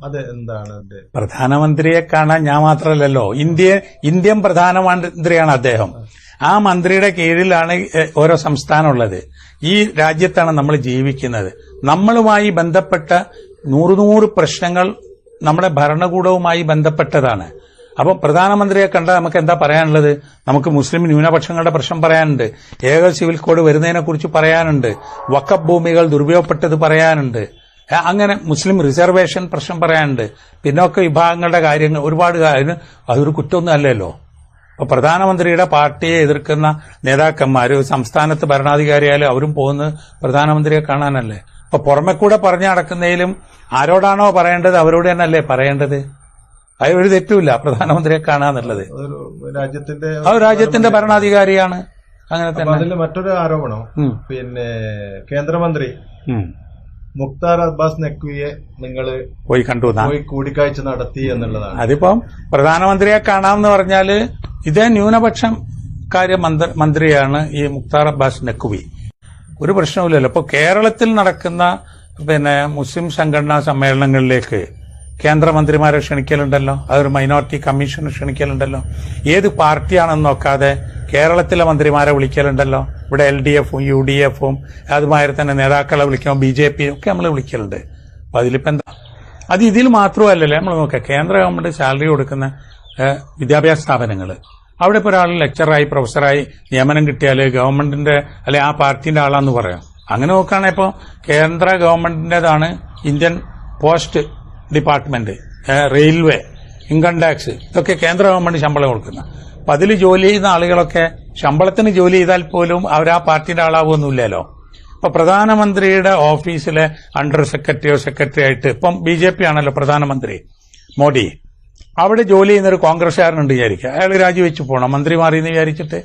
അത് എന്താണ്? പ്രധാനമന്ത്രിയെ കാണാൻ ഞാൻ മാത്രമല്ലല്ലോ, ഇന്ത്യൻ പ്രധാനമന്ത്രിയാണ് അദ്ദേഹം. ആ മന്ത്രിയുടെ കീഴിലാണ് ഓരോ സംസ്ഥാനമുള്ളത്. ഈ രാജ്യത്താണ് നമ്മൾ ജീവിക്കുന്നത്. നമ്മളുമായി ബന്ധപ്പെട്ട 100 പ്രശ്നങ്ങൾ നമ്മുടെ ഭരണകൂടവുമായി ബന്ധപ്പെട്ടതാണ്. അപ്പം പ്രധാനമന്ത്രിയെ കണ്ടാൽ നമുക്ക് എന്താ പറയാനുള്ളത്? നമുക്ക് മുസ്ലിം ന്യൂനപക്ഷങ്ങളുടെ പ്രശ്നം പറയാനുണ്ട്, ഏക സിവിൽ കോഡ് വരുന്നതിനെ കുറിച്ച് പറയാനുണ്ട്, വഖഫ് ഭൂമികൾ ദുരുപയോഗപ്പെട്ടത് പറയാനുണ്ട്, അങ്ങനെ മുസ്ലിം റിസർവേഷൻ പ്രശ്നം പറയാനുണ്ട്, പിന്നോക്ക വിഭാഗങ്ങളുടെ കാര്യങ്ങൾ ഒരുപാട് കാര്യം. അതൊരു കുറ്റമൊന്നും അല്ലല്ലോ. അപ്പൊ പ്രധാനമന്ത്രിയുടെ പാർട്ടിയെ എതിർക്കുന്ന നേതാക്കന്മാര് സംസ്ഥാനത്ത് ഭരണാധികാരിയായാലും അവരും പോകുന്നത് പ്രധാനമന്ത്രിയെ കാണാനല്ലേ. അപ്പൊ പുറമെ കൂടെ പറഞ്ഞു നടക്കുന്നതിലും ആരോടാണോ പറയേണ്ടത് അവരോട് തന്നെയല്ലേ പറയേണ്ടത്. അതിലൊരു തെറ്റുമില്ല പ്രധാനമന്ത്രിയെ കാണാന്നുള്ളത്. രാജ്യത്തിന്റെ ഭരണാധികാരിയാണ്. അങ്ങനെ തന്നെ. അതിൽ മറ്റൊരു ആരോപണം, കേന്ദ്രമന്ത്രി മുക്താർ അബ്ബാസ് നഖ്വിയെ നിങ്ങൾ പോയി കണ്ടു, കൂടിക്കാഴ്ച നടത്തി എന്നുള്ളതാണ്. അതിപ്പം പ്രധാനമന്ത്രിയെ കാണാമെന്ന് പറഞ്ഞാല് ഇതേ ന്യൂനപക്ഷം കാര്യ മന്ത്രിയാണ് ഈ മുക്താർ അബ്ബാസ് നഖ്വി. ഒരു പ്രശ്നവുമില്ലല്ലോ. ഇപ്പൊ കേരളത്തിൽ നടക്കുന്ന മുസ്ലിം സംഘടനാ സമ്മേളനങ്ങളിലേക്ക് കേന്ദ്രമന്ത്രിമാരെ ക്ഷണിക്കലുണ്ടല്ലോ, അതൊരു മൈനോറിറ്റി കമ്മീഷനെ ക്ഷണിക്കലുണ്ടല്ലോ. ഏത് പാർട്ടിയാണെന്ന് നോക്കാതെ കേരളത്തിലെ മന്ത്രിമാരെ വിളിക്കലുണ്ടല്ലോ. ഇവിടെ LDFും UDFും അതുമാതിരി തന്നെ നേതാക്കളെ വിളിക്കുമ്പോൾ BJP ഒക്കെ നമ്മൾ വിളിക്കലുണ്ട്. അപ്പൊ അതിലിപ്പോ എന്താ? അത് ഇതിൽ മാത്രമല്ലല്ലേ നമ്മൾ നോക്കാം. കേന്ദ്ര ഗവൺമെന്റ് സാലറി കൊടുക്കുന്ന വിദ്യാഭ്യാസ സ്ഥാപനങ്ങൾ, അവിടെ ഇപ്പോൾ ഒരാൾ ലെക്ചറായി പ്രൊഫസറായി നിയമനം കിട്ടിയാൽ ഗവൺമെന്റിന്റെ അല്ലെ ആ പാർട്ടിന്റെ ആളാന്ന് പറയാം. അങ്ങനെ നോക്കുകയാണെങ്കിൽ ഇപ്പോൾ കേന്ദ്ര ഗവൺമെന്റിന്റേതാണ് Indian post department, railway, income tax, ഇതൊക്കെ കേന്ദ്ര ഗവൺമെന്റ് ശമ്പളം കൊടുക്കുന്ന. അപ്പൊ അതിൽ ജോലി ചെയ്യുന്ന ആളുകളൊക്കെ ശമ്പളത്തിന് ജോലി ചെയ്താൽ പോലും അവർ ആ പാർട്ടിയുടെ ആളാവുമൊന്നുമില്ലല്ലോ. അപ്പൊ പ്രധാനമന്ത്രിയുടെ ഓഫീസിലെ അണ്ടർ സെക്രട്ടറിയോ സെക്രട്ടറി ആയിട്ട് ഇപ്പം BJP ആണല്ലോ പ്രധാനമന്ത്രി മോഡി. അവിടെ ജോലി ചെയ്യുന്ന ഒരു കോൺഗ്രസ്സുകാരനുണ്ട് വിചാരിക്കുക, അയാൾ രാജിവെച്ച് പോകണം മന്ത്രി മാറിയെന്ന് വിചാരിച്ചിട്ട്.